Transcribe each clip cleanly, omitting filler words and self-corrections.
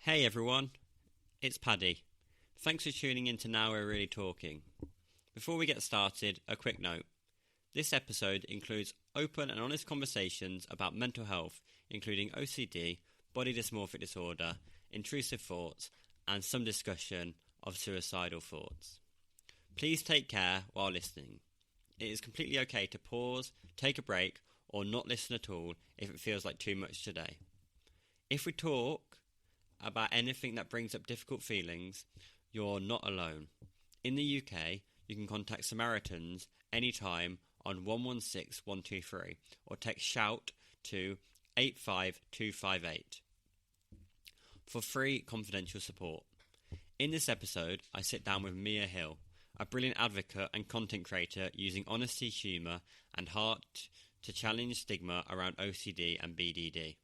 Hey everyone, it's Paddy. Thanks for tuning in to Now We're Really Talking. Before we get started, a quick note. This episode includes open and honest conversations about mental health, including OCD, body dysmorphic disorder, intrusive thoughts, and some discussion of suicidal thoughts. Please take care while listening. It is completely okay to pause, take a break, or not listen at all if it feels like too much today. If we talk about anything that brings up difficult feelings, you're not alone. In the UK, you can contact Samaritans anytime on 116123 or text SHOUT to 85258 for free confidential support. In this episode, I sit down with Mia Hill, a brilliant advocate and content creator using honesty, humour and heart to challenge stigma around OCD and BDD.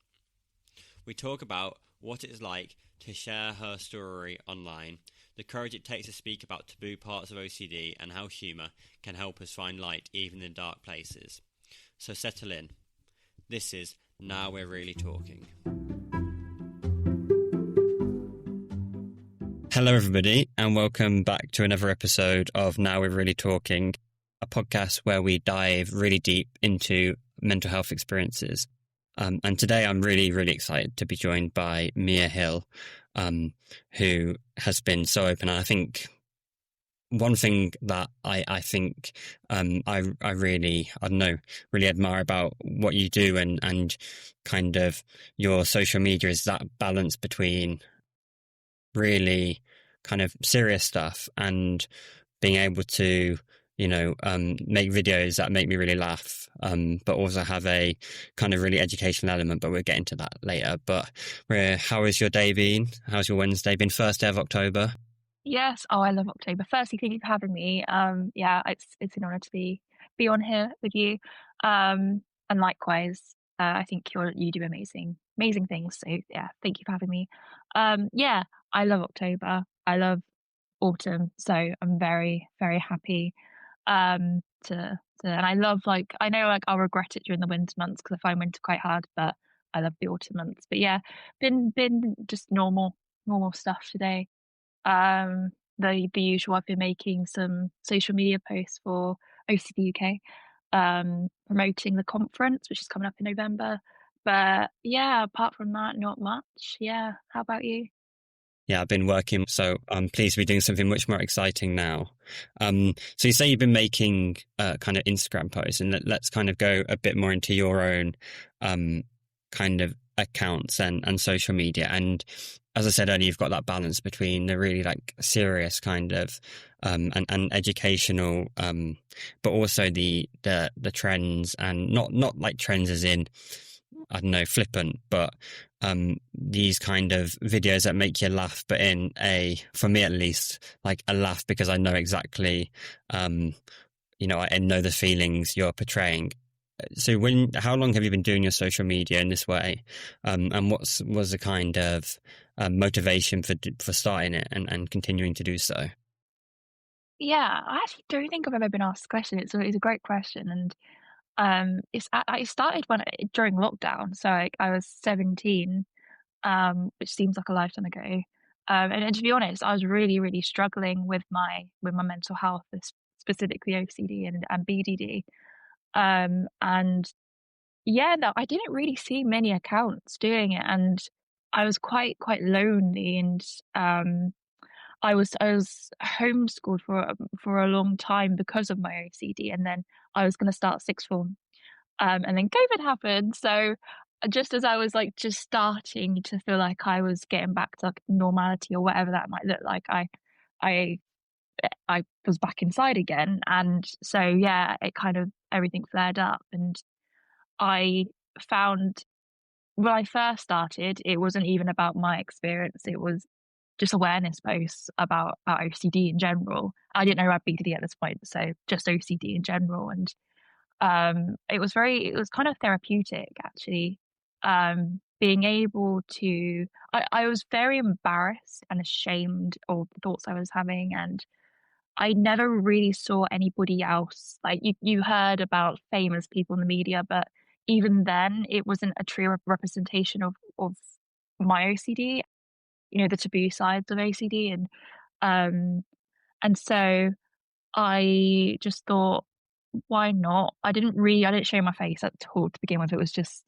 We talk about what it is like to share her story online, the courage it takes to speak about taboo parts of OCD, and how humour can help us find light even in dark places. So settle in. This is Now We're Really Talking. Hello everybody, and welcome back to another episode of Now We're Really Talking, a podcast where we dive really deep into mental health experiences. And today I'm really excited to be joined by Mia Hill, who has been so open. And I think one thing that I think I really admire about what you do and kind of your social media is that balance between really kind of serious stuff and being able to make videos that make me really laugh, but also have a kind of really educational element, but we'll get into that later. But how has your day been? How's your Wednesday been? First day of October? Yes. Oh, I love October. Firstly, thank you for having me. It's an honour to be on here with you. And likewise, I think you do amazing things. So yeah, thank you for having me. I love October. I love autumn. So I'm very happy and I love, I know I'll regret it during the winter months because I find winter quite hard, but I love the autumn months. But yeah, been just normal stuff today. The usual. I've been making some social media posts for OCD UK, promoting the conference which is coming up in November. But yeah, apart from that, not much. Yeah, how about you? Yeah, I've been working, so I'm pleased to be doing something much more exciting now. So you say you've been making kind of Instagram posts, and let's kind of go a bit more into your own kind of accounts and social media. And as I said earlier, you've got that balance between the really serious kind of and educational, but also the trends, and not like trends as in, I don't know, flippant, but these kind of videos that make you laugh, but in for me at least, like a laugh because I know exactly, I know the feelings you're portraying. So how long have you been doing your social media in this way? And was the kind of motivation for starting it and continuing to do so? Yeah, I actually don't think I've ever been asked the question. It's a great question, and it started during lockdown. So I was 17, which seems like a lifetime ago. And to be honest, I was really struggling with my mental health, specifically OCD and BDD. And yeah, no, I didn't really see many accounts doing it, and I was quite lonely. And I was homeschooled for a long time because of my OCD, and then I was going to start sixth form. And then COVID happened. So just as I was just starting to feel like I was getting back to normality or whatever that might look like, I was back inside again. And so, yeah, it kind of, everything flared up. And I found when I first started, it wasn't even about my experience. It was just awareness posts about OCD in general. I didn't know about BDD at this point, so just OCD in general. And it was kind of therapeutic, actually. Being able to, I was very embarrassed and ashamed of the thoughts I was having, and I never really saw anybody else. You heard about famous people in the media, but even then, it wasn't a true representation of my OCD. the taboo sides of OCD, um, and so I just thought, why not? I didn't show my face at all to begin with. It was just,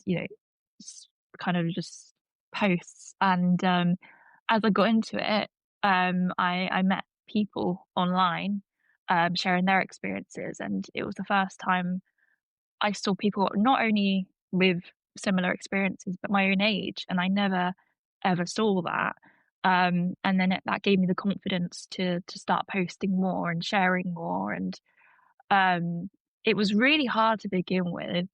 kind of just posts. And as I got into it, I met people online sharing their experiences, and it was the first time I saw people not only with similar experiences, but my own age, and I never ever saw that. And then that gave me the confidence to start posting more and sharing more, and um, it was really hard to begin with.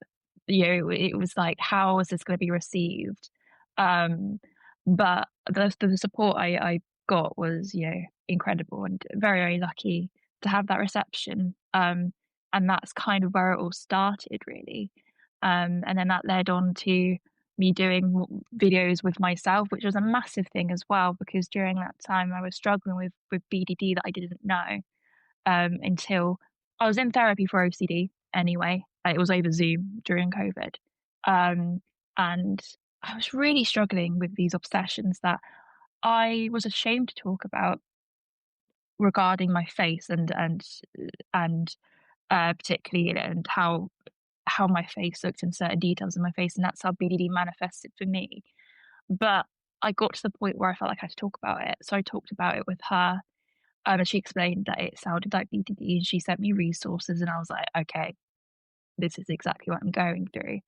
It was like, how is this going to be received? Um, but the support I got was, incredible, and very, very lucky to have that reception. And that's kind of where it all started, really. And then that led on to me doing videos with myself, which was a massive thing as well, because during that time I was struggling with BDD that I didn't know until I was in therapy for OCD anyway. It was over Zoom during COVID. And I was really struggling with these obsessions that I was ashamed to talk about regarding my face and particularly and how my face looked in certain details in my face, and that's how BDD manifested for me. But I got to the point where I felt like I had to talk about it, so I talked about it with her. And she explained that it sounded like BDD, and she sent me resources, and I was like, okay, this is exactly what I'm going through.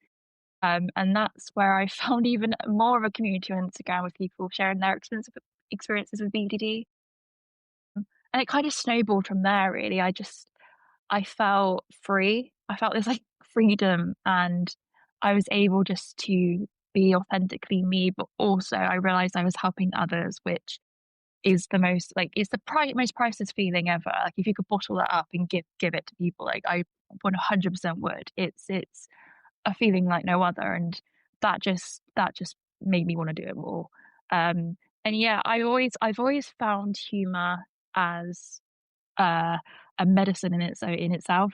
And that's where I found even more of a community on Instagram with people sharing their experiences with BDD. And it kind of snowballed from there, really. I felt free. I felt this like freedom, and I was able just to be authentically me, but also I realized I was helping others, which is the most like it's the most priceless feeling ever. Like if you could bottle that up and give it to people, like I 100% would. It's a feeling like no other, and that just made me want to do it more. And yeah, I've always found humor as uh, a medicine in itself,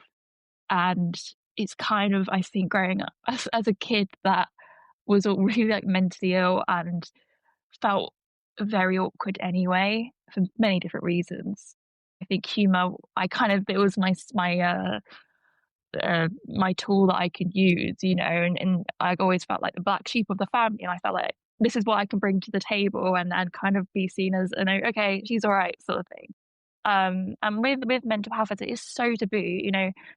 and it's kind of, I think, growing up as a kid that was all really like mentally ill and felt very awkward anyway for many different reasons. I think humor, it was my tool that I could use, and I always felt like the black sheep of the family, and I felt like this is what I can bring to the table and kind of be seen as okay, she's all right sort of thing. And with mental health, it is so taboo,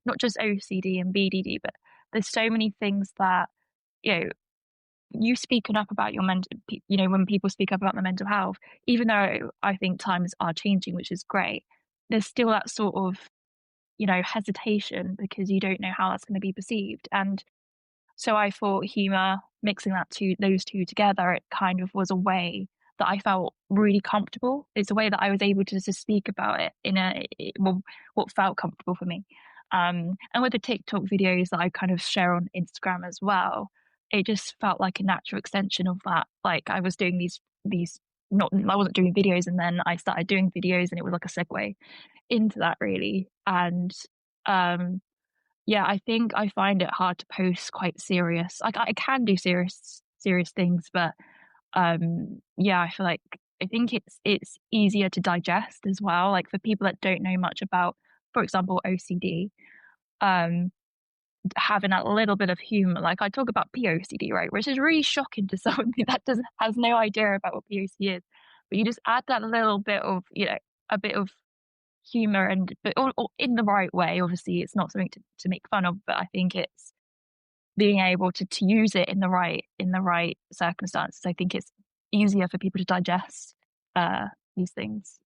not just OCD and BDD, but there's so many things that you know you speaking up about your when people speak up about their mental health, even though I think times are changing, which is great, there's still that sort of, hesitation because you don't know how that's going to be perceived. And so I thought humor, mixing those two together, it kind of was a way that I felt really comfortable. It's a way that I was able to just speak about it well, what felt comfortable for me. And with the TikTok videos that I kind of share on Instagram as well, it just felt like a natural extension of that. Like I was doing these not I wasn't doing videos, and then I started doing videos, and it was like a segue into that, really. And um yeah, I think I find it hard to post quite serious. Like I can do serious things, but yeah, I think it's easier to digest as well. Like for people that don't know much about, for example, OCD, um, having a little bit of humor. Like I talk about POCD, right, which is really shocking to someone that doesn't has no idea about what POCD is. But you just add that little bit of, a bit of humor, and but or in the right way. Obviously, it's not something to make fun of, but I think it's being able to use it in the right circumstances. I think it's easier for people to digest these things.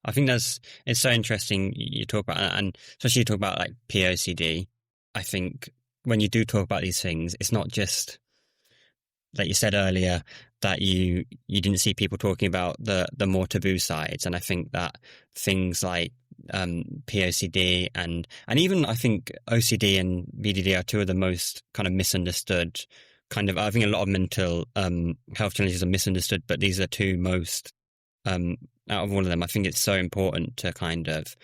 I think it's so interesting you talk about, and especially you talk about like POCD. I think when you do talk about these things, it's not just like you said earlier that you didn't see people talking about the more taboo sides, and I think that things like POCD and even I think OCD and BDD are two of the most kind of misunderstood I think a lot of mental health challenges are misunderstood, but these are two most out of all of them. I think it's so important to kind of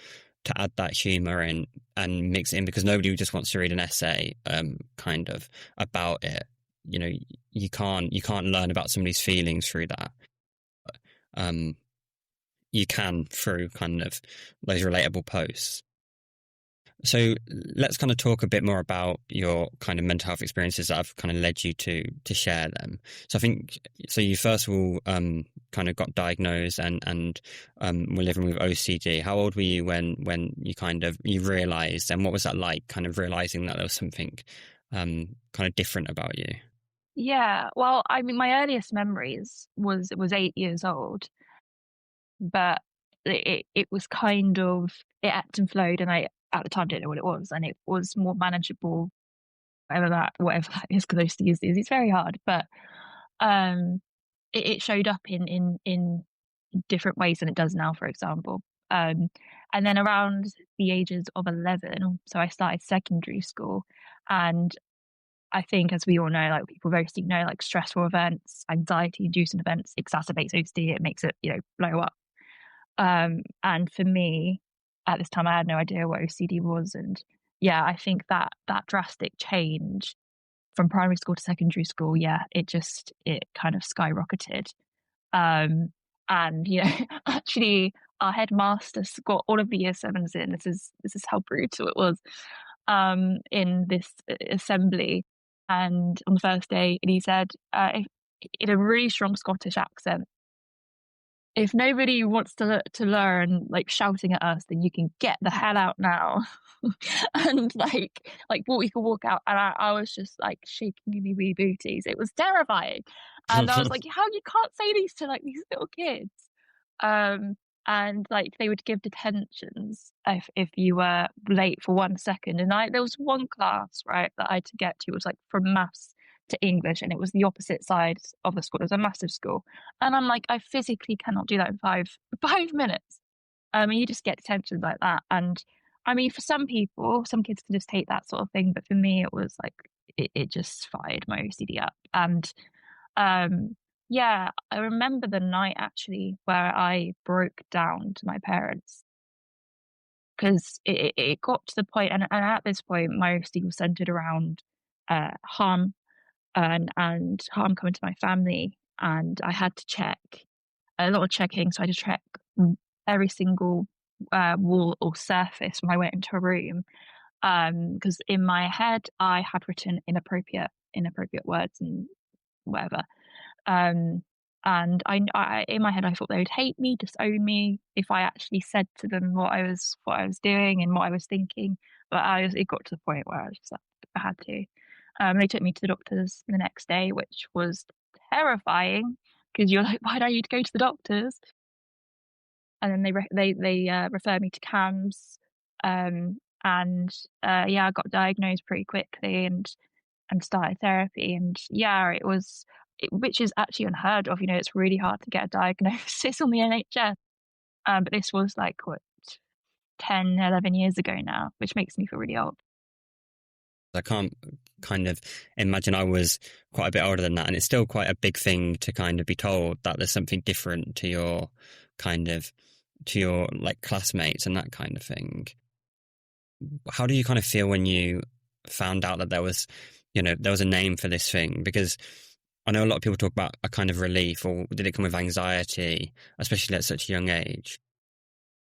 to add that humor in and mix it in, because nobody just wants to read an essay kind of about it. You can't learn about somebody's feelings through that. um, you can through kind of those relatable posts. So let's kind of talk a bit more about your kind of mental health experiences that have kind of led you to share them. So I think so. You first of all kind of got diagnosed and were living with OCD. How old were you when you kind of you realised, and what was that like? Kind of realising that there was something kind of different about you. Yeah, well, I mean, my earliest memories was 8 years old, but it was kind of it ebbed and flowed, and I at the time didn't know what it was, and it was more manageable, whatever that is, because I used to use these. It's very hard, but um, it showed up in different ways than it does now, for example. Um, and then around the ages of 11, so I started secondary school, and I think, as we all know, like people mostly know, like stressful events, anxiety-inducing events exacerbates OCD. It makes it, blow up. And for me, at this time, I had no idea what OCD was, and yeah, I think that drastic change from primary school to secondary school, yeah, it kind of skyrocketed. Um, and actually, our headmaster got all of the year sevens in. This is how brutal it was. In this assembly, and on the first day, and he said, in a really strong Scottish accent, if nobody wants to learn like shouting at us, then you can get the hell out now. And we could walk out, and I was just like shaking in my wee booties. It was terrifying, and I was like, how you can't say these to like these little kids. Um, and like they would give detentions if you were late for 1 second. And there was one class, right, that I had to get to. It was like from maths to English, and it was the opposite side of the school. It was a massive school, and I'm like, I physically cannot do that in five minutes. And you just get detentions like that. And I mean, for some people, some kids can just take that sort of thing, but for me, it was like it just fired my OCD up. And um, yeah, I remember the night actually where I broke down to my parents, because it got to the point, and at this point, my OCD was centered around harm, and harm coming to my family, and I had to check a lot of checking. So I had to check every single wall or surface when I went into a room, because in my head I had written inappropriate words and whatever. Um, and I in my head I thought they would hate me, disown me if I actually said to them what I was doing and what I was thinking. But it got to the point where I was just like, I had to. They took me to the doctors the next day, which was terrifying, because you're like, why don't you go to the doctors? And then they referred me to CAMS, and yeah, I got diagnosed pretty quickly and started therapy. And yeah, which is actually unheard of. It's really hard to get a diagnosis on the NHS. But this was like, what, 10, 11 years ago now, which makes me feel really old. I can't kind of imagine. I was quite a bit older than that, and it's still quite a big thing to kind of be told that there's something different to your like classmates and that kind of thing. How do you kind of feel when you found out that there was a name for this thing? Because I know a lot of people talk about a kind of relief, or did it come with anxiety, especially at such a young age?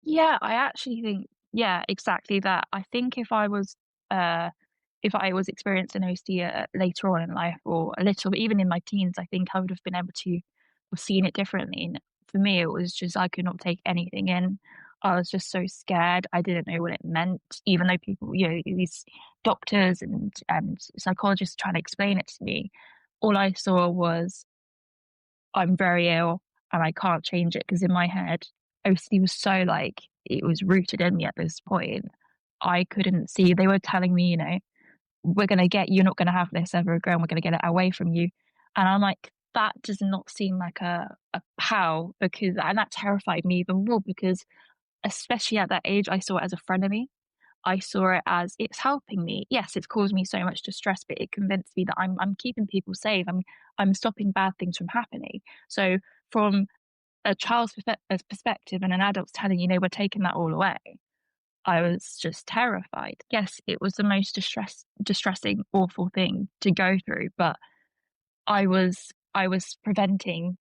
Yeah, I actually think, yeah, exactly that. I think if I was experiencing OCD later on in life, or a little bit even in my teens, I think I would have been able to have seen it differently. And for me, it was just I could not take anything in. I was just so scared. I didn't know what it meant, even though people, these doctors and psychologists trying to explain it to me. All I saw was, I'm very ill and I can't change it, because in my head, OCD was so like it was rooted in me at this point. I couldn't see. They were telling me, you're not going to have this ever again. We're going to get it away from you. And I'm like, that does not seem like a how, and that terrified me even more, because especially at that age, I saw it as a frenemy. I saw it as, it's helping me. Yes, it's caused me so much distress, but it convinced me that I'm keeping people safe. I'm stopping bad things from happening. So from a child's perspective and an adult's telling we're taking that all away, I was just terrified. Yes, it was the most distressing, awful thing to go through, but I was preventing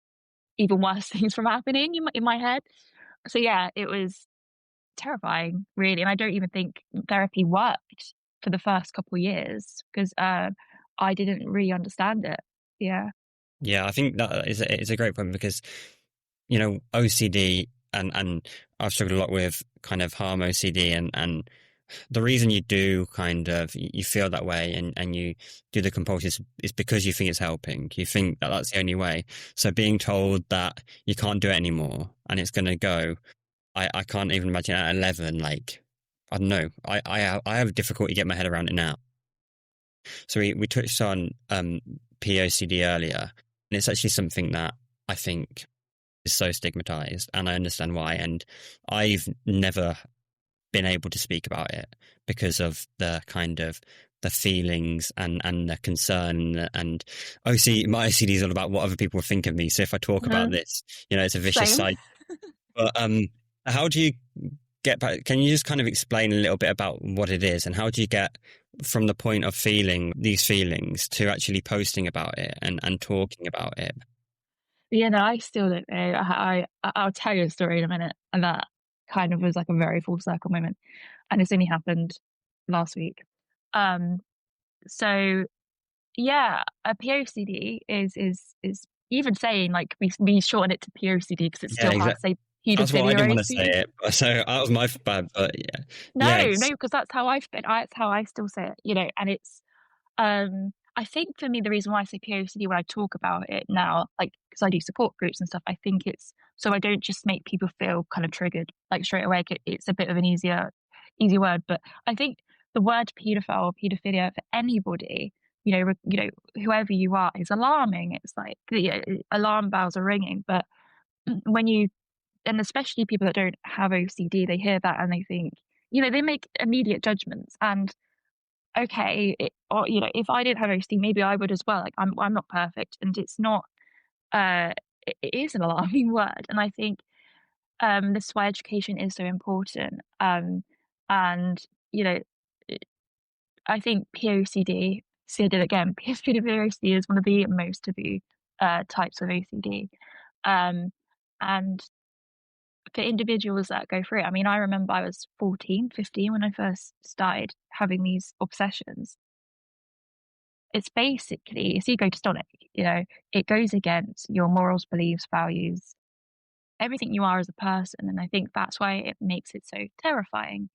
even worse things from happening in my head. So yeah, it was terrifying, really, and I don't even think therapy worked for the first couple of years because I didn't really understand it. Yeah. Yeah, I think that is a great point because, you know, OCD and I've struggled a lot with kind of harm OCD and the reason you do kind of you feel that way and you do the compulsion is because you think it's helping. You think that that's the only way. So being told that you can't do it anymore and it's going to go, I can't even imagine at 11. Like I don't know. I have difficulty getting my head around it now. So we touched on POCD earlier, and it's actually something that I think is so stigmatized, and I understand why. And I've never been able to speak about it because of the kind of the feelings and the concern and my OCD is all about what other people think of me. So if I talk about Mhm. this, you know, it's a vicious Same. cycle. But how do you get back? Can you just kind of explain a little bit about what it is and how do you get from the point of feeling these feelings to actually posting about it and talking about it? Yeah, no, I still don't know. I'll tell you a story in a minute, and that kind of was like a very full circle moment, and it's only happened last week. Um, so yeah, a POCD is even saying like we shorten it to POCD because it's Yeah, still hard to exactly. say That's what I paedophilia didn't want to say OCD. it. So that was my bad. But yeah, No, yeah, no, it's because that's how I've been. That's how I still say it, and it's I think for me, the reason why I say POCD when I talk about it now, like, because I do support groups and stuff, I think it's so I don't just make people feel kind of triggered, like, straight away. It's a bit of an easy word, but I think the word paedophile or paedophilia for anybody, whoever you are, is alarming. It's like, alarm bells are ringing. But when you, and especially people that don't have OCD, they hear that and they think, they make immediate judgments. And okay, or if I didn't have OCD, maybe I would as well. Like I'm not perfect, and it's not. It is an alarming word, and I think this is why education is so important. And you know, I think POCD. See, I did it again. POCD is one of the most taboo types of OCD. Um, and for individuals that go through it, I mean, I remember I was 14, 15 when I first started having these obsessions. It's basically it's ego-dystonic, it goes against your morals, beliefs, values, everything you are as a person, and I think that's why it makes it so terrifying.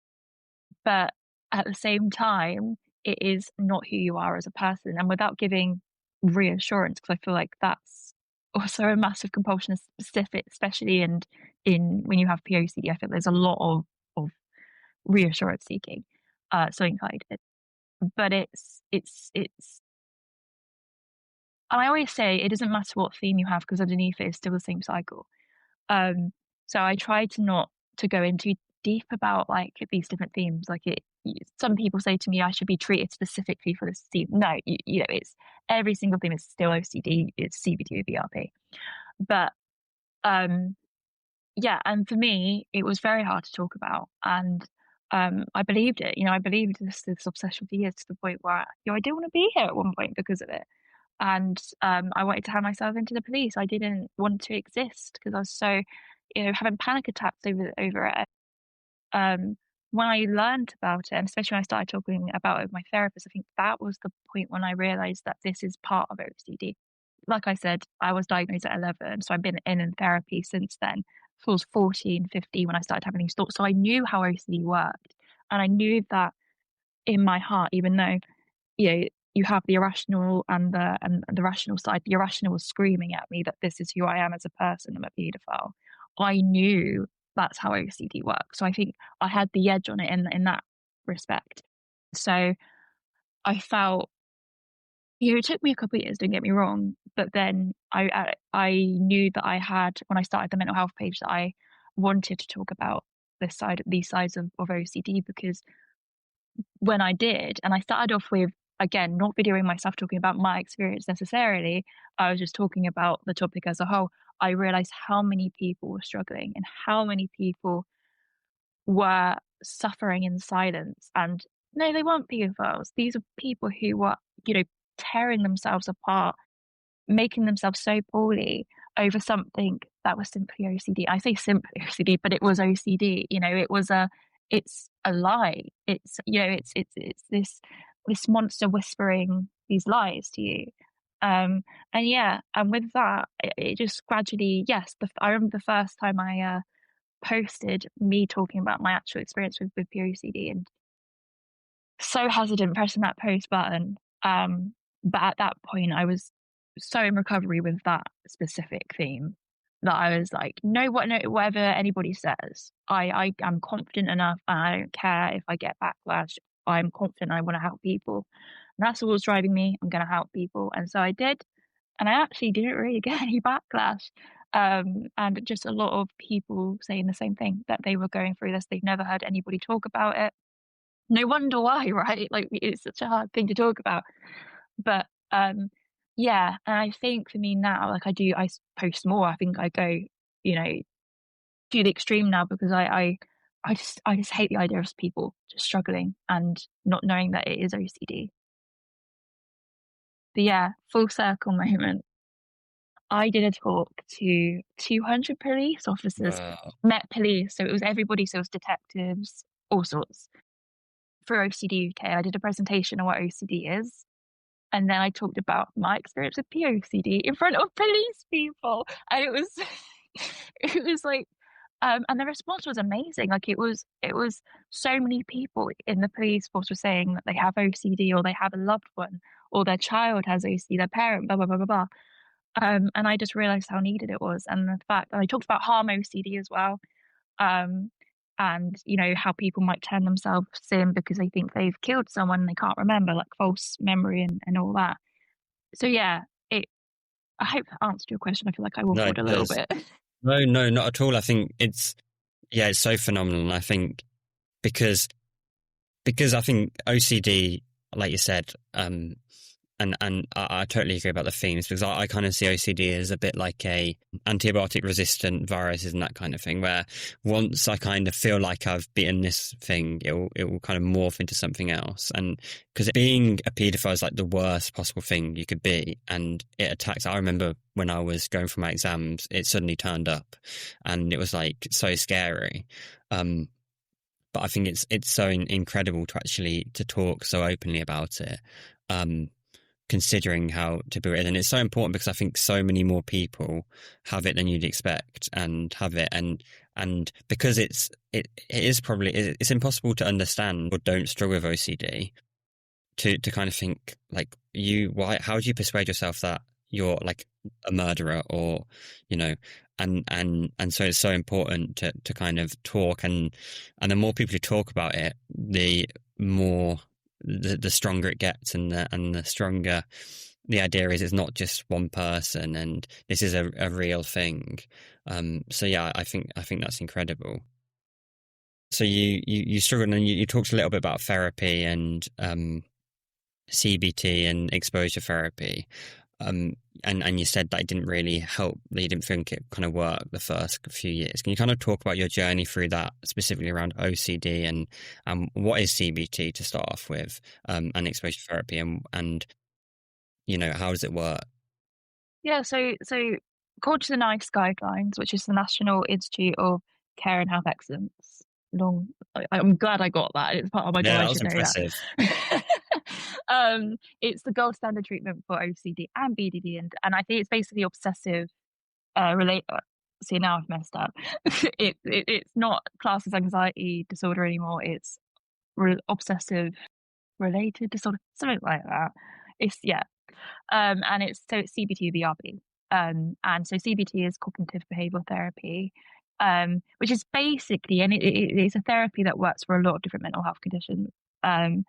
But at the same time, it is not who you are as a person, and without giving reassurance, because I feel like that's also a massive compulsion, specific, especially in when you have POCD, I think there's a lot of reassurance seeking, something like it. But it's and I always say it doesn't matter what theme you have because underneath it is still the same cycle. Um, so I try to not to go into deep about like these different themes. Like some people say to me I should be treated specifically for this theme. No, it's every single theme is still OCD, it's CBT or BRP. But um, yeah, and for me, it was very hard to talk about, and I believed it. I believed this obsession for years to the point where I didn't want to be here at one point because of it. And I wanted to hand myself into the police. I didn't want to exist because I was so, having panic attacks over it. Um, when I learned about it, and especially when I started talking about it with my therapist, I think that was the point when I realized that this is part of OCD. Like I said, I was diagnosed at 11, so I've been in therapy since then. So I was 14, 15 when I started having these thoughts. So I knew how OCD worked. And I knew that in my heart, even though you have the irrational and the rational side. The irrational was screaming at me that this is who I am as a person. I'm a paedophile. I knew that's how OCD works. So I think I had the edge on it in that respect. So I felt, it took me a couple of years. Don't get me wrong, but then I knew that I had when I started the mental health page that I wanted to talk about these sides of OCD because when I did, and I started off with, again, not videoing myself talking about my experience necessarily, I was just talking about the topic as a whole. I realized how many people were struggling and how many people were suffering in silence. And no, they weren't pedophiles. These are people who were, tearing themselves apart, making themselves so poorly. over something that was simply OCD. I say simply OCD, but it was OCD. You know, it's a lie. It's, you know, it's this monster whispering these lies to you. And yeah, and with that, it just gradually, yes, I remember the first time I posted me talking about my actual experience with POCD, and so hesitant pressing that post button. But at that point, I was so in recovery with that specific theme that I was like, no, whatever anybody says, I am confident enough, and I don't care if I get backlash. I'm confident. I want to help people. And that's what's driving me. I'm going to help people, and so I did. And I actually didn't really get any backlash. And just a lot of people saying the same thing, that they were going through this. They've never heard anybody talk about it. No wonder why, right? Like, it's such a hard thing to talk about. But, yeah, and I think for me now, like, I post more. I think I go, you know, to the extreme now, because I just hate the idea of people just struggling and not knowing that it is OCD. But yeah, full circle moment. I did a talk to 200 police officers, Wow. Met Police, so it was everybody, so it was detectives, all sorts, for OCD UK. I did a presentation on what OCD is, and then I talked about my experience with POCD in front of police people, and it was it was like, and the response was amazing. Like, it was so many people in the police force were saying that they have OCD, or they have a loved one, or their child has OCD, their parent, blah blah blah blah blah. And I just realized how needed it was, and the fact that I talked about harm OCD as well, um, and you know how people might turn themselves in because they think they've killed someone and they can't remember, like false memory and all that. So yeah, it. I hope that answered your question. I feel like I No, waffled it a little does. bit. No, no, not at all. I think yeah, it's so phenomenal. And I think because I think OCD, like you said, and I totally agree about the themes, because I kind of see OCD as a bit like a antibiotic resistant viruses and that kind of thing, where once I kind of feel like I've beaten this thing, it will kind of morph into something else. And because being a paedophile is like the worst possible thing you could be, and it attacks. I remember when I was going for my exams, it suddenly turned up, and it was like so scary. But I think it's so incredible to actually to talk so openly about it. Considering how taboo it is. And it's so important because I think so many more people have it than you'd expect, and have it. And because it is probably, it's impossible to understand or don't struggle with OCD to kind of think like how do you persuade yourself that you're like a murderer, or, you know, and so it's so important to kind of talk, and the more people who talk about it, the more the stronger it gets, and the stronger the idea is it's not just one person, and this is a real thing. So yeah, I think that's incredible. So you struggled, and you talked a little bit about therapy and CBT and exposure therapy. And you said that it didn't really help, that you didn't think it kind of worked the first few years. Can you kind of talk about your journey through that, specifically around OCD, and what is CBT to start off with, and exposure therapy, and you know, how does it work? Yeah, so according to the NICE guidelines, which is the National Institute of Care and Health Excellence. I'm glad I got that. It's part of my job. Yeah, I that was should know impressive. that. It's the gold standard treatment for OCD and BDD, and I think it's basically obsessive relate. See, now I've messed up. It's not classed as anxiety disorder anymore. It's obsessive related disorder, something like that. It's yeah, and it's CBT BRB. And so CBT is cognitive behavioral therapy, which is basically, and it's a therapy that works for a lot of different mental health conditions. And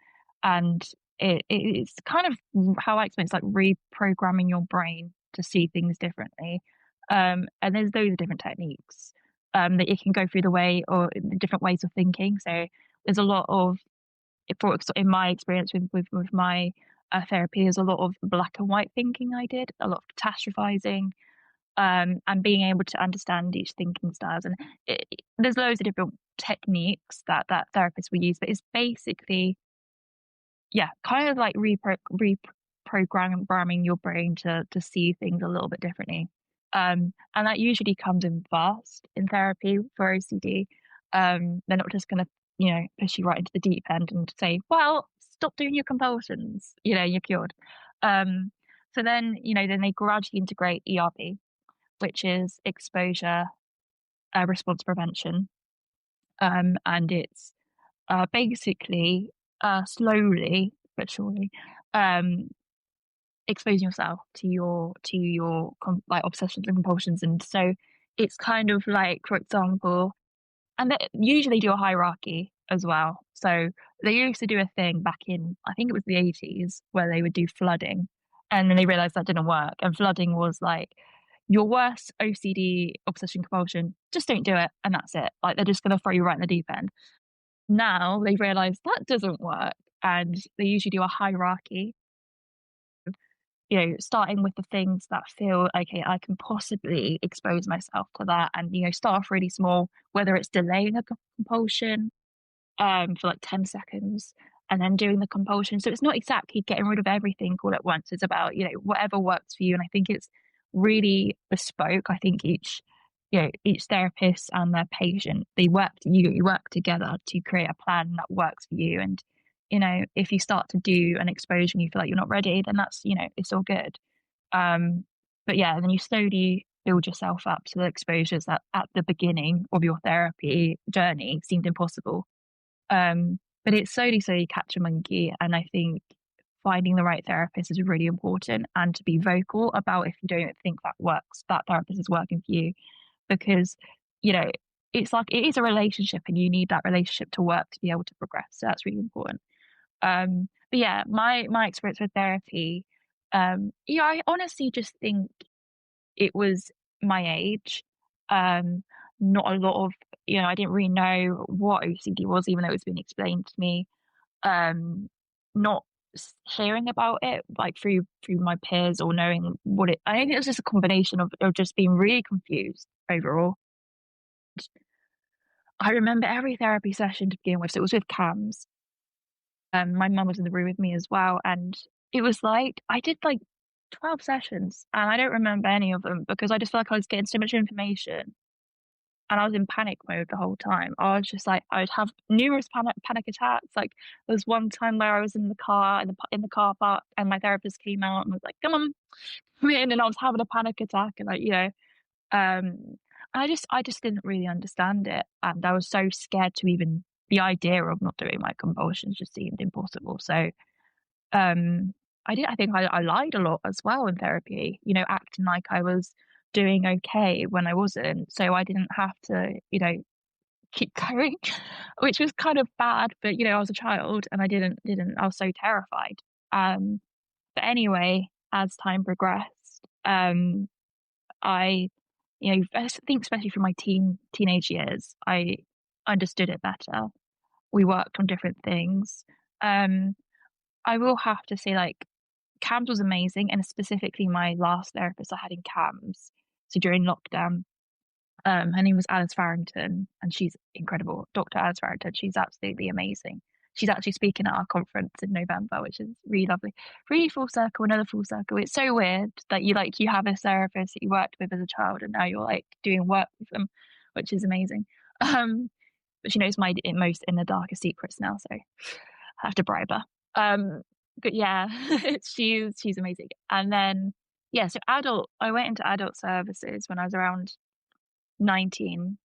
it's kind of how I explain, it's like reprogramming your brain to see things differently. And there's loads of different techniques that you can go through, the way or the different ways of thinking. So there's a lot of, in my experience with my therapy, there's a lot of black and white thinking. I did a lot of catastrophizing, and being able to understand each thinking styles. And there's loads of different techniques that therapists will use, but it's basically, yeah, kind of like reprogramming your brain to see things a little bit differently. And that usually comes in fast in therapy for OCD. They're not just going to, push you right into the deep end and say, well, stop doing your compulsions, you're cured. Um, so then they gradually integrate ERP, which is exposure response prevention. And it's basically slowly but surely um, exposing yourself to your like obsessions and compulsions. And so it's kind of like, for example, and they usually do a hierarchy as well. So they used to do a thing back in, I think it was the 80s, where they would do flooding, and then they realized that didn't work. And flooding was like, your worst OCD obsession compulsion, just don't do it, and that's it. Like, they're just going to throw you right in the deep end. Now they've realized that doesn't work, and they usually do a hierarchy, starting with the things that feel okay, I can possibly expose myself to that, and start off really small, whether it's delaying a compulsion for like 10 seconds and then doing the compulsion. So it's not exactly getting rid of everything all at once. It's about, whatever works for you. And I think it's really bespoke. I think each therapist and their patient, you work together to create a plan that works for you. And, if you start to do an exposure and you feel like you're not ready, then that's, it's all good. But yeah, then you slowly build yourself up to the exposures that at the beginning of your therapy journey seemed impossible. But it's slowly catch a monkey. And I think finding the right therapist is really important, and to be vocal about if you don't think that therapist is working for you, because, you know, it's like, it is a relationship and you need that relationship to work to be able to progress. So that's really important. But yeah, my experience with therapy, I honestly just think it was my age. Um, Not a lot of, I didn't really know what OCD was, even though it was being explained to me. Not hearing about it like through my peers, or knowing what it. I think it was just a combination of just being really confused overall. I remember every therapy session to begin with. So it was with CAMS. My mum was in the room with me as well, and it was like I did like 12 sessions, and I don't remember any of them because I just felt like I was getting so much information, and I was in panic mode the whole time. I was just like, I would have numerous panic attacks. Like, there was one time where I was in the car in the car park, and my therapist came out and was like, "Come on, come in," and I was having a panic attack, and um, I just didn't really understand it, and I was so scared to even the idea of not doing my convulsions just seemed impossible. So um, I think I lied a lot as well in therapy, acting like I was doing okay when I wasn't, so I didn't have to, keep going, which was kind of bad, but, I was a child and I didn't I was so terrified. Um, but anyway, as time progressed, I, I think especially from my teenage years, I understood it better. We worked on different things. Um, I will have to say, like, CAMS was amazing, and specifically my last therapist I had in CAMS. So during lockdown, her name was Alice Farrington, and she's incredible. Dr. Alice Farrington, she's absolutely amazing. She's actually speaking at our conference in November, which is really lovely. Really full circle, another full circle. It's so weird that you have a therapist that you worked with as a child, and now you're like doing work with them, which is amazing. Um, but she knows my most inner darkest secrets now, so I have to bribe her. But yeah, she's amazing. And then yeah, so I went into adult services when I was around 19,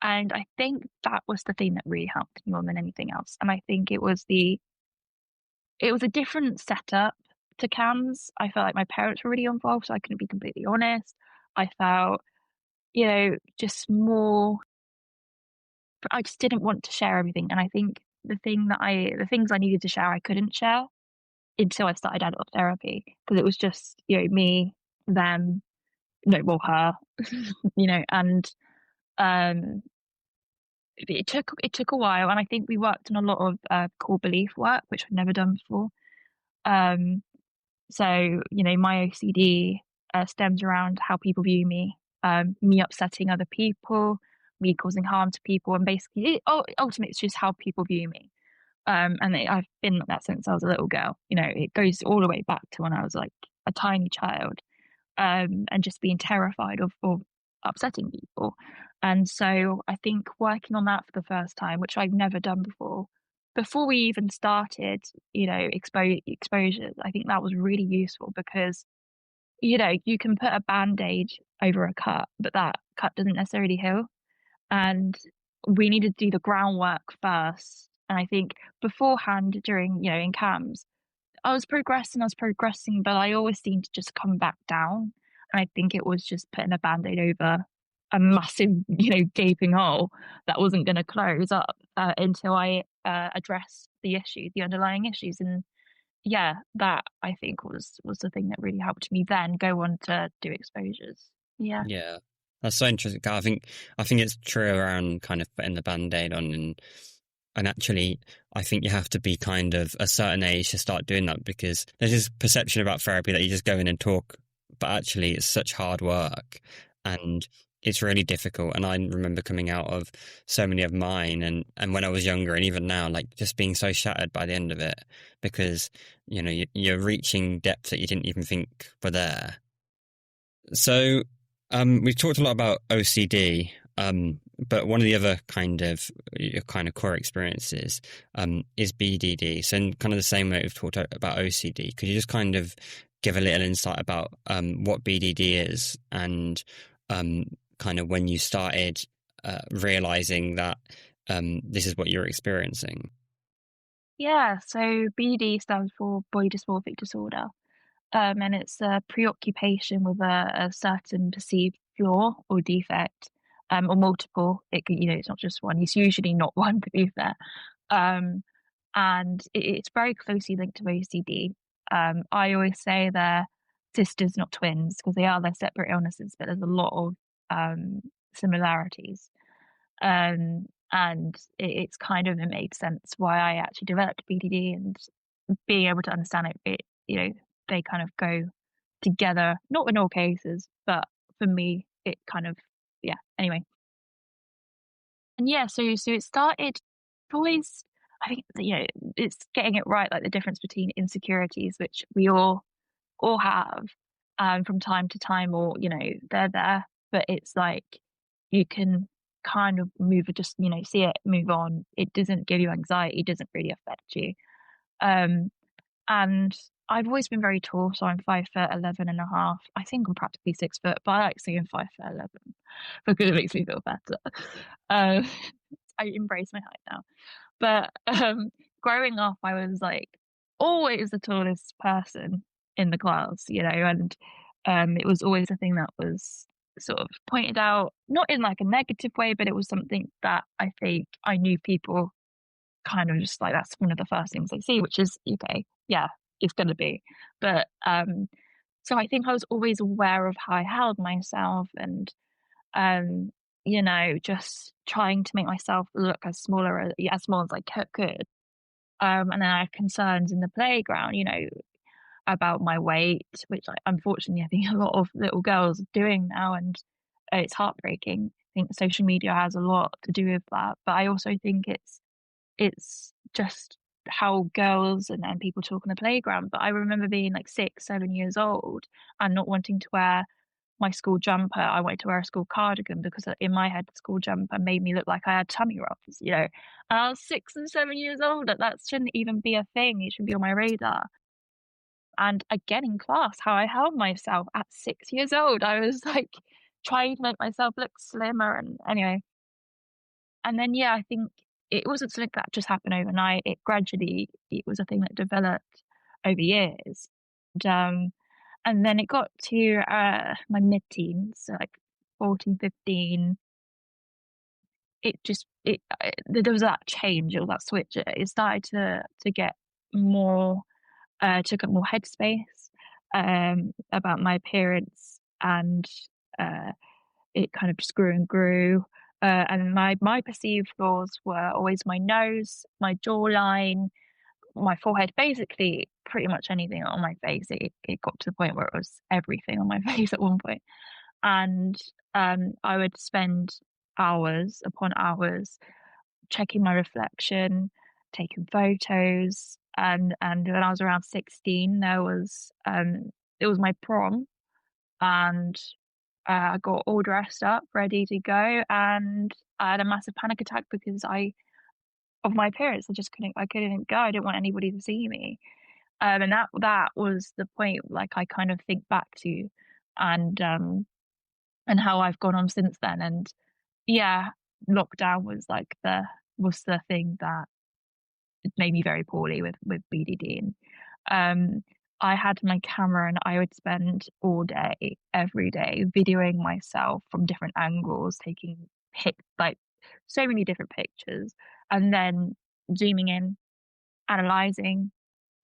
and I think that was the thing that really helped me more than anything else. And I think it was a different setup to CAMS. I felt like my parents were really involved, so I couldn't be completely honest. I felt, just more. I just didn't want to share everything, and I think the things I needed to share, I couldn't share until I started adult therapy, because it was just, me, them, no, well, her, and um, it took a while, and I think we worked on a lot of core belief work, which I'd never done before. Um, so my OCD stems around how people view me, me upsetting other people, me causing harm to people, and basically, ultimately, it's just how people view me. And I've been like that since I was a little girl. It goes all the way back to when I was like a tiny child. and just being terrified of upsetting people. And so I think working on that for the first time, which I've never done before we even started, exposures, I think that was really useful because, you can put a band-aid over a cut, but that cut doesn't necessarily heal. And we needed to do the groundwork first. And I think beforehand, during, in camps, I was progressing, but I always seemed to just come back down. And I think it was just putting a band-aid over a massive, gaping hole that wasn't going to close up until I addressed the underlying issues. And yeah, that I think was the thing that really helped me then go on to do exposures. Yeah. Yeah, that's so interesting. I think it's true around kind of putting the band-aid on, and actually, I think you have to be kind of a certain age to start doing that, because there's this perception about therapy that you just go in and talk, but actually it's such hard work and it's really difficult. And I remember coming out of so many of mine, and when I was younger and even now, like just being so shattered by the end of it, because you're reaching depths that you didn't even think were there. So we've talked a lot about OCD, but one of the other kind of core experiences is BDD. So in kind of the same way we've talked about OCD, could you just kind of give a little insight about what BDD is, and kind of when you started realizing that this is what you're experiencing? Yeah, so BDD stands for body dysmorphic disorder. And it's a preoccupation with a certain perceived flaw or defect, or multiple. It's not just one. It's usually not one, to be fair. Um, and it's very closely linked to OCD. I always say they're sisters, not twins, because they are, they're separate illnesses, but there's a lot of similarities. And it's kind of, it made sense why I actually developed BDD, and being able to understand they kind of go together, not in all cases, but for me, it kind of, yeah, anyway. And yeah, so it started always, I think, it's getting it right, like the difference between insecurities, which we all have, from time to time, or, they're there, but it's like you can kind of move it, just, see it, move on. It doesn't give you anxiety, it doesn't really affect you. Um, and I've always been very tall, so I'm 5 foot 11 and a half. I think I'm practically 6 foot, but I like saying 5 foot 11 because it makes me feel better. Um, I embrace my height now. But growing up, I was like always the tallest person in the class, and it was always a thing that was sort of pointed out, not in like a negative way, but it was something that I think I knew people kind of just like, that's one of the first things they see, which is, okay, yeah, it's gonna be. But so I think I was always aware of how I held myself, and um, just trying to make myself look as small as I could. And then I had concerns in the playground, about my weight, which unfortunately I think a lot of little girls are doing now, and it's heartbreaking. I think social media has a lot to do with that, but I also think it's just how girls and people talk on the playground. But I remember being like 6, 7 years old and not wanting to wear my school jumper. I wanted to wear a school cardigan because in my head, the school jumper made me look like I had tummy rubs. And I was 6 and 7 years old. That shouldn't even be a thing. It should be on my radar. And again in class, how I held myself at 6 years old, I was like trying to make myself look slimmer, and anyway. And then, yeah, I think it wasn't something that just happened overnight. It was a thing that developed over years. And, and then it got to my mid-teens, so like 14, 15. There was that change, or that switch. It started to get more, took up more headspace about my appearance, and uh, it kind of just grew and grew. And my perceived flaws were always my nose, my jawline, my forehead, basically pretty much anything on my face. It got to the point where it was everything on my face at one point. And I would spend hours upon hours checking my reflection, taking photos. And when I was around 16, it was my prom, and I got all dressed up, ready to go, and I had a massive panic attack because I of my appearance. I couldn't go. I didn't want anybody to see me. And that was the point, like, I kind of think back to, and and how I've gone on since then. And yeah, lockdown was like the thing that made me very poorly with BDD. And I had my camera, and I would spend all day, every day, videoing myself from different angles, taking like so many different pictures, and then zooming in, analyzing,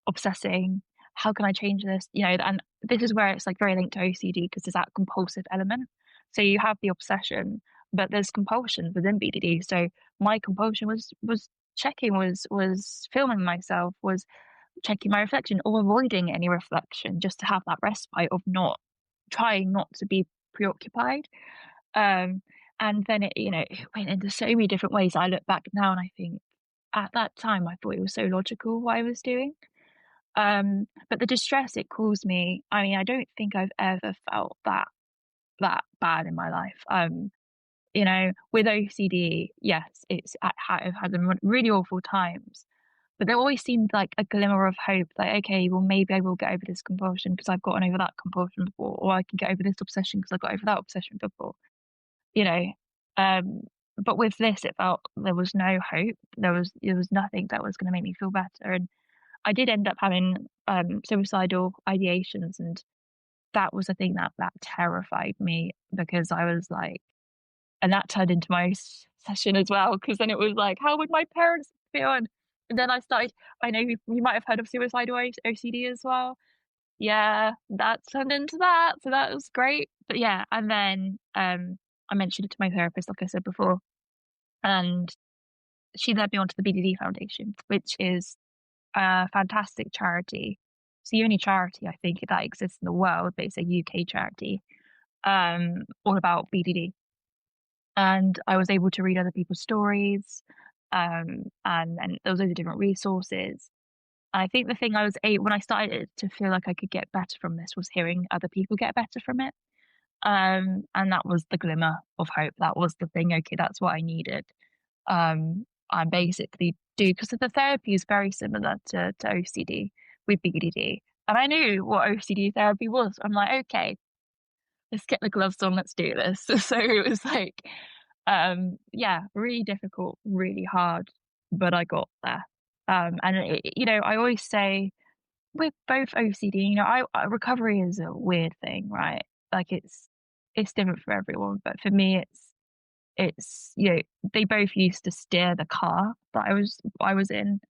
obsessing. How can I change this? And this is where it's like very linked to OCD because there's that compulsive element. So you have the obsession, but there's compulsion within BDD. So my compulsion was checking, was filming myself, was checking my reflection or avoiding any reflection just to have that respite of not trying not to be preoccupied. Um, and then it went into so many different ways. I look back now and I think at that time I thought it was so logical what I was doing. But the distress it caused me, I mean, I don't think I've ever felt that bad in my life. With OCD, yes, I've had some really awful times, but there always seemed like a glimmer of hope, like, okay, well, maybe I will get over this compulsion because I've gotten over that compulsion before, or I can get over this obsession because I got over that obsession before, you know. Um, but with this, it felt there was no hope. There was nothing that was going to make me feel better, and I did end up having suicidal ideations, and that was the thing that terrified me because I was like, and that turned into my session as well, because then it was like, how would my parents feel? And then I started. I know you might have heard of suicidal OCD as well. Yeah, that turned into that, so that was great. But yeah, and then I mentioned it to my therapist, like I said before, and she led me onto the BDD Foundation, which is a fantastic charity. It's the only charity I think that exists in the world, but it's a UK charity, all about BDD. And I was able to read other people's stories, and there was loads of different resources. I think the thing I was a when I started to feel like I could get better from this was hearing other people get better from it. And that was the glimmer of hope. That was the thing. Okay, that's what I needed. I basically do because the therapy is very similar to OCD with BDD. And I knew what OCD therapy was. I'm like, okay, let's get the gloves on, let's do this. So it was like, yeah, really difficult, really hard, but I got there. And I always say with both OCD, recovery is a weird thing, right? Like it's different for everyone, but for me, it's they both used to steer the car that I was in,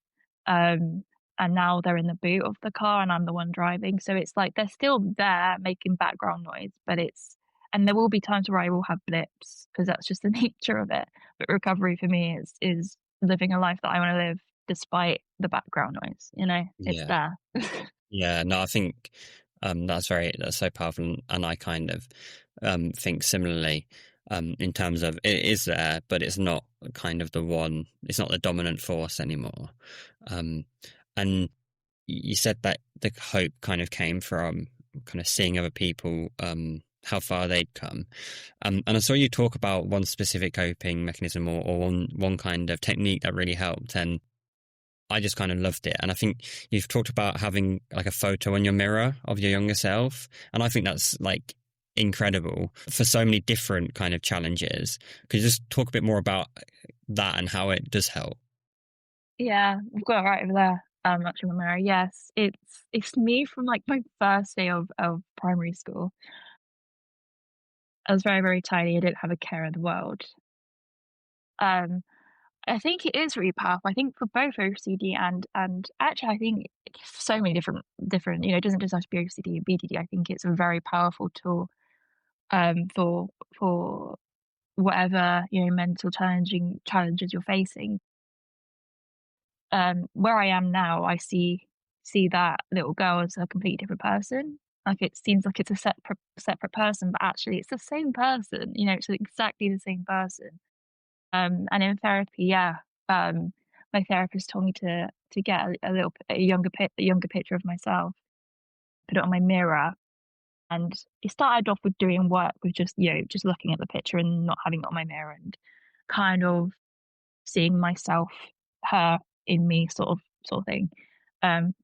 um, and now they're in the boot of the car and I'm the one driving. So it's like they're still there making background noise, but and there will be times where I will have blips because that's just the nature of it. But recovery for me is living a life that I want to live despite the background noise. It's Yeah. there. Yeah, no, I think that's so powerful, and I kind of think similarly in terms of it is there, but it's not kind of it's not the dominant force anymore. Um, and you said that the hope kind of came from kind of seeing other people, how far they'd come. And I saw you talk about one specific coping mechanism or one kind of technique that really helped, and I just kind of loved it. And I think you've talked about having like a photo on your mirror of your younger self. And I think that's like incredible for so many different kind of challenges. Could you just talk a bit more about that and how it does help? Yeah, I've got it right over there. Actually, my mirror. Yes, it's me from like my first day of primary school. I was very, very tiny. I didn't have a care in the world. Um, I think it is really powerful. I think for both OCD and actually, I think so many different. It doesn't just have to be OCD and BDD. I think it's a very powerful tool for whatever mental challenges you're facing. Where I am now, I see that little girl as a completely different person. Like it seems like it's a separate person, but actually it's the same person. It's exactly the same person. And in therapy, yeah, my therapist told me to get a younger picture of myself, put it on my mirror, And it started off with doing work with just, just looking at the picture and not having it on my mirror and kind of seeing myself, her in me sort of thing,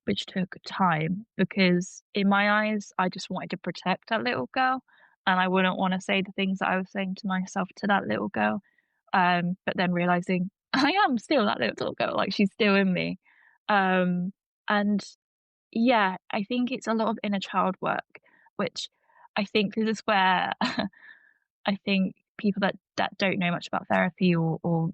which took time because in my eyes, I just wanted to protect that little girl, and I wouldn't wanna say the things that I was saying to myself to that little girl, but then realizing I am still that little girl, like, she's still in me, um, and yeah, I think it's a lot of inner child work, which I think this is where I think people that don't know much about therapy or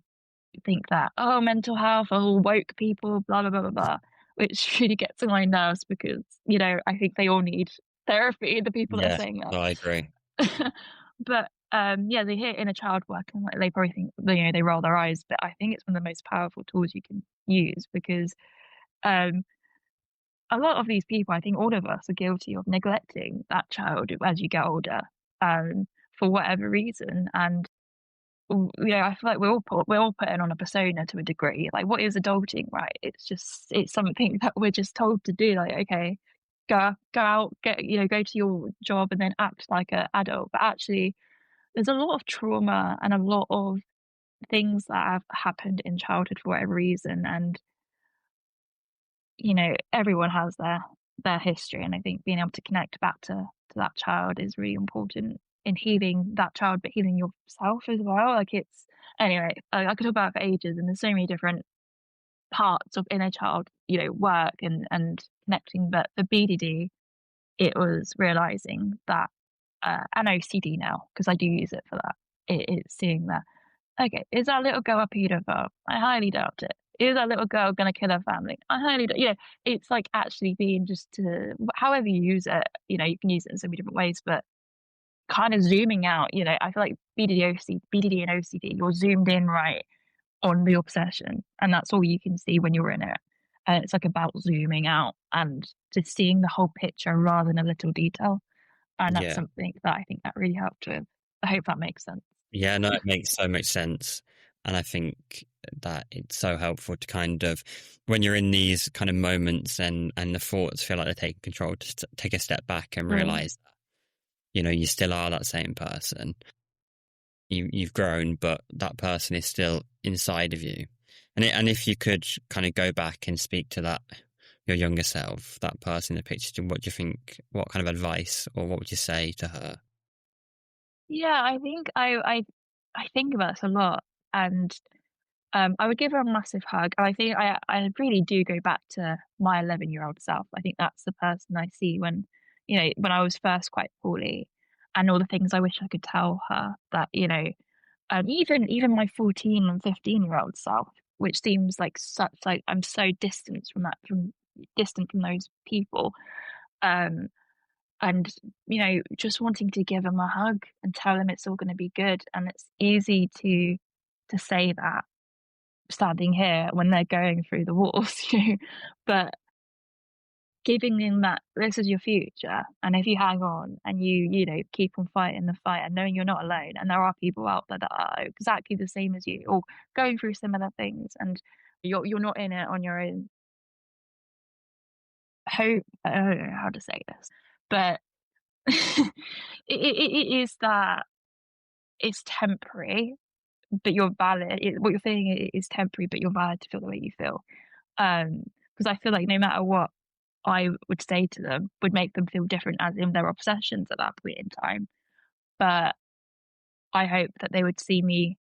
think that, "Oh, mental health, oh, woke people, blah, blah, blah, blah, blah," which really gets on my nerves because, I think they all need therapy, the people that are Yeah, saying no, I agree. that. But, yeah, they hear inner child work and, like, they probably think, they roll their eyes, but I think it's one of the most powerful tools you can use because, um, a lot of these people, I think all of us are guilty of neglecting that child as you get older, for whatever reason, and I feel like we're all putting on a persona to a degree. Like, what is adulting, right? It's something that we're just told to do. Like, okay, go out, go to your job, and then act like an adult. But actually, there's a lot of trauma and a lot of things that have happened in childhood for whatever reason, and everyone has their history, and I think being able to connect back to that child is really important in healing that child, but healing yourself as well. Like it's anyway, I could talk about it for ages, and there's so many different parts of inner child, work and connecting. But for BDD, it was realizing that, and OCD now because I do use it for that. It's seeing that. Okay, is that little girl a paedophile? I highly doubt it. Is that little girl gonna kill her family? I highly doubt. It's like actually being just to however you use it, you can use it in so many different ways, but kind of zooming out, I feel like BDD and OCD, you're zoomed in right on the obsession, and that's all you can see when you're in it. And it's like about zooming out and just seeing the whole picture rather than a little detail. And that's Yeah. something that I think that really helped with. I hope that makes sense. Yeah, no, it makes so much sense. And I think that it's so helpful to kind of, when you're in these kind of moments and the thoughts feel like they're taking control, just to take a step back and Mm. realize that, you still are that same person. You've grown, but that person is still inside of you. And if you could kind of go back and speak to that, your younger self, that person in the picture, what do you think, what kind of advice or what would you say to her? Yeah, I think I think about this a lot, and I would give her a massive hug. And I think I really do go back to my 11-year-old self. I think that's the person I see when, when I was first quite poorly, and all the things I wish I could tell her that, even my 14 and 15-year-old self, which seems like such like I'm so distant from those people. Um, and just wanting to give them a hug and tell them it's all going to be good. And it's easy to say that standing here when they're going through the walls, but giving them that this is your future, and if you hang on and you keep on fighting the fight and knowing you're not alone, and there are people out there that are exactly the same as you or going through similar things, and you're not in it on your own. Hope I don't know how to say this, but it is that it's temporary, but you're valid. What you're feeling is temporary, but you're valid to feel the way you feel. Because I feel like no matter what I would say to them would make them feel different as in their obsessions at that point in time. But I hope that they would see me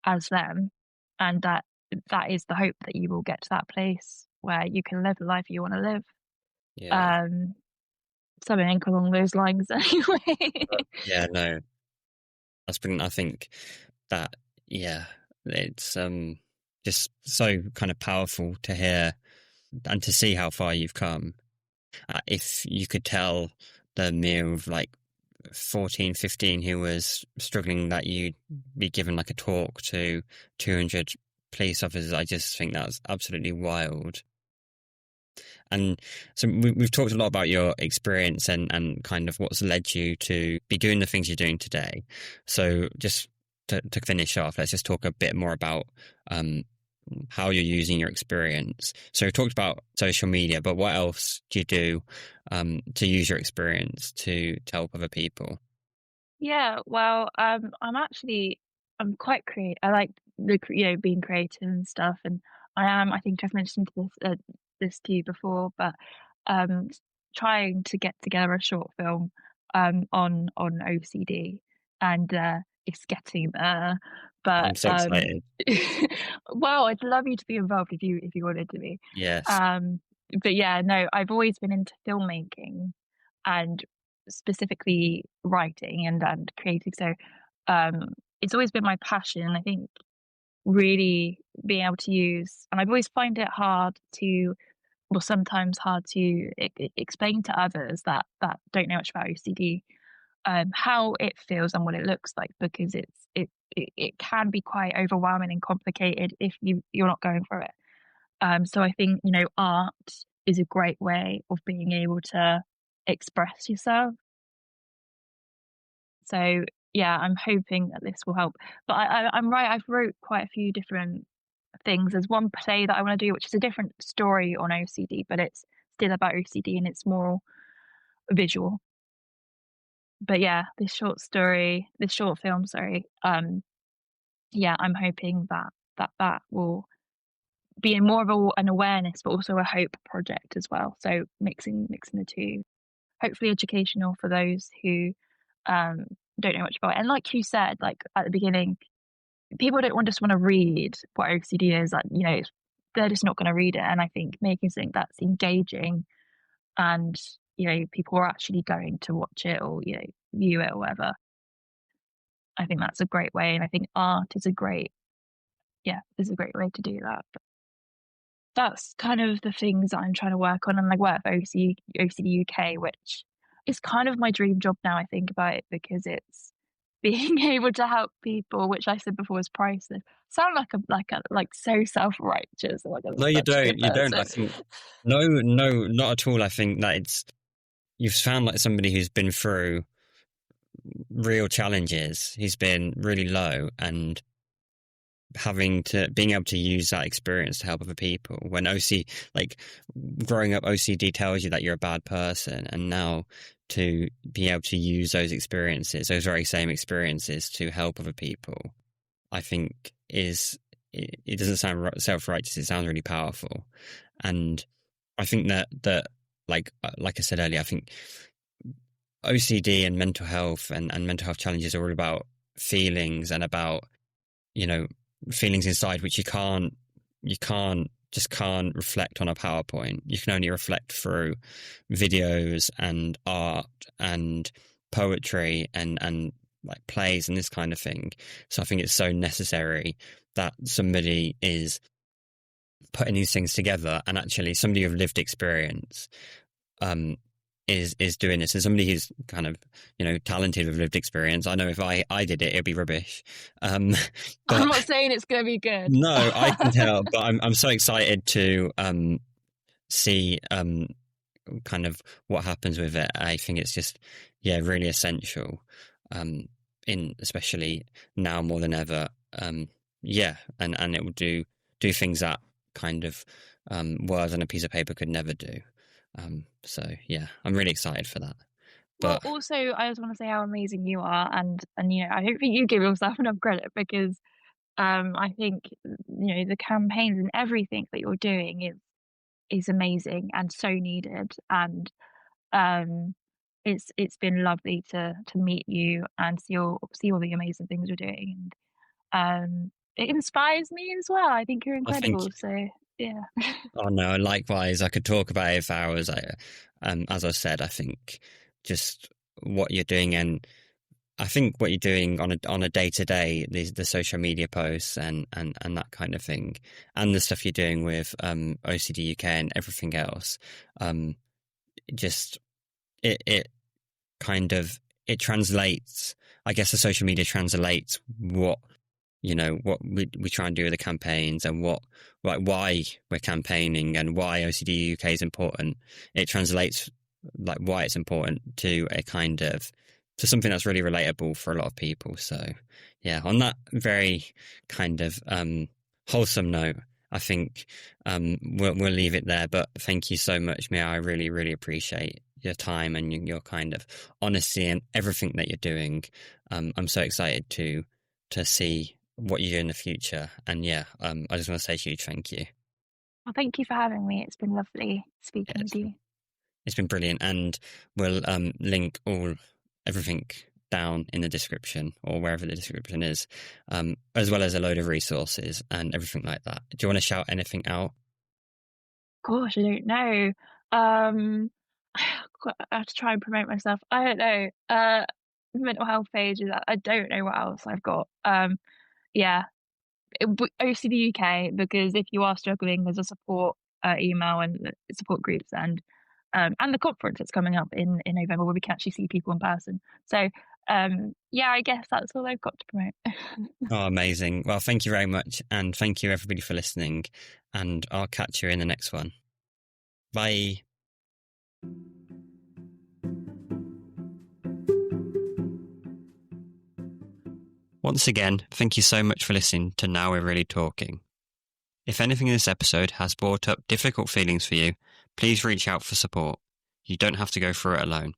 as them, and that is the hope that you will get to that place where you can live the life you want to live. Yeah. Um, Something along those lines anyway. Yeah, no, that's brilliant. I think that, yeah, it's just so kind of powerful to hear and to see how far you've come. If you could tell the Mia of like 14, 15 who was struggling that you'd be given like a talk to 200 police officers, I just think that's absolutely wild. And so we've talked a lot about your experience and kind of what's led you to be doing the things you're doing today. So just to finish off, let's just talk a bit more about how you're using your experience. So we talked about social media, but what else do you do to use your experience to help other people? Yeah, well, I'm quite creative. I like being creative and stuff, and I think I've mentioned this to you before, but s trying to get together a short film, on OCD, and, it's getting there, but, I'm so excited. well, I'd love you to be involved if you wanted to be. Yes. Um, but yeah, no, I've always been into filmmaking and specifically writing and creating. So it's always been my passion. I think really being able to use, and I've always find it hard to, well, sometimes hard to explain to others that don't know much about OCD, how it feels and what it looks like, because it can be quite overwhelming and complicated if you're not going through it. So I think, art is a great way of being able to express yourself. So yeah, I'm hoping that this will help. But I'm right. I've wrote quite a few different things. There's one play that I want to do, which is a different story on OCD, but it's still about OCD and it's more visual. But yeah, this short film, sorry. Yeah, I'm hoping that will be more of an awareness, but also a hope project as well. So mixing the two, hopefully educational for those who um, don't know much about it. And like you said, like at the beginning, people don't just want to read what OCD is. Like, they're just not going to read it. And I think making something that's engaging and people are actually going to watch it or view it or whatever. I think that's a great way, and I think art is a great is a great way to do that. That's kind of the things that I'm trying to work on, and I work for OCD UK, which is kind of my dream job now I think about it, because it's being able to help people, which I said before is priceless. Sound like so self-righteous, like I'm No, you such a don't. good You don't. I person. think no, no, not at all. I think that you've found like somebody who's been through real challenges. He's been really low and being able to use that experience to help other people. When like growing up, OCD tells you that you're a bad person, and now to be able to use those experiences, those very same experiences, to help other people, I think it doesn't sound self-righteous. It sounds really powerful, and I think that like I said earlier, I think OCD and mental health and mental health challenges are all about feelings and about, you know, feelings inside which you can't reflect on a PowerPoint. You can only reflect through videos and art and poetry and like plays and this kind of thing. So I think it's so necessary that somebody is putting these things together, and actually somebody with lived experience um is doing this. And somebody who's kind of, talented with lived experience. I know if I did it, it'd be rubbish. I'm But not saying it's gonna be good. no, I can tell. But I'm so excited to see kind of what happens with it. I think it's just, yeah, really essential, in especially now more than ever. Yeah, and it will do things that kind of words on a piece of paper could never do. So yeah, I'm really excited for that. Well, But also, I just want to say how amazing you are, and I don't think you give yourself enough credit, because I think the campaigns and everything that you're doing is amazing and so needed, and um, it's been lovely to meet you and see all the amazing things you're doing, and it inspires me as well. I think you're I think, incredible. So yeah. oh no, likewise, I could talk about it for hours. As I said, I think just what you're doing, and I think what you're doing on a day to day, the social media posts and that kind of thing, and the stuff you're doing with OCD UK and everything else, just it kind of it translates. I guess the social media translates what we try and do with the campaigns, and why we're campaigning and why OCD UK is important. It translates like why it's important to a kind of to something that's really relatable for a lot of people. So yeah, on that very kind of wholesome note, I think we'll leave it there. But thank you so much, Mia. I really, really appreciate your time and your kind of honesty and everything that you're doing. I'm so excited to see what you do in the future. And yeah, I just want to say a huge thank you. Well, thank you for having me. It's been lovely Yeah, speaking with you. it's been brilliant, and we'll link everything down in the description or wherever the description is, as well as a load of resources and everything like that. Do you want to shout anything out? Gosh, I don't know. Um, I have to try and promote myself. I don't know. Mental health pages. I don't know what else I've got. Yeah, OCD UK, because if you are struggling, there's a support email and support groups, and the conference that's coming up in November where we can actually see people in person. So yeah, I guess that's all I've got to promote. Oh, amazing. Well, thank you very much, and thank you everybody for listening, and I'll catch you in the next one. Bye. Once again, thank you so much for listening to Now We're Really Talking. If anything in this episode has brought up difficult feelings for you, please reach out for support. You don't have to go through it alone.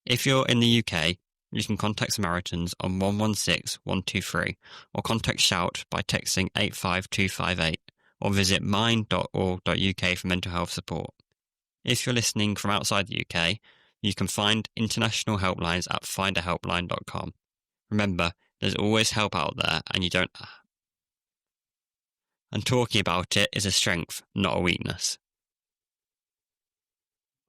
If you're in the UK, you can contact Samaritans on 116 123 or contact Shout by texting 85258 or visit mind.org.uk for mental health support. If you're listening from outside the UK, you can find international helplines at findahelpline.com. Remember, there's always help out there, and talking about it is a strength, not a weakness.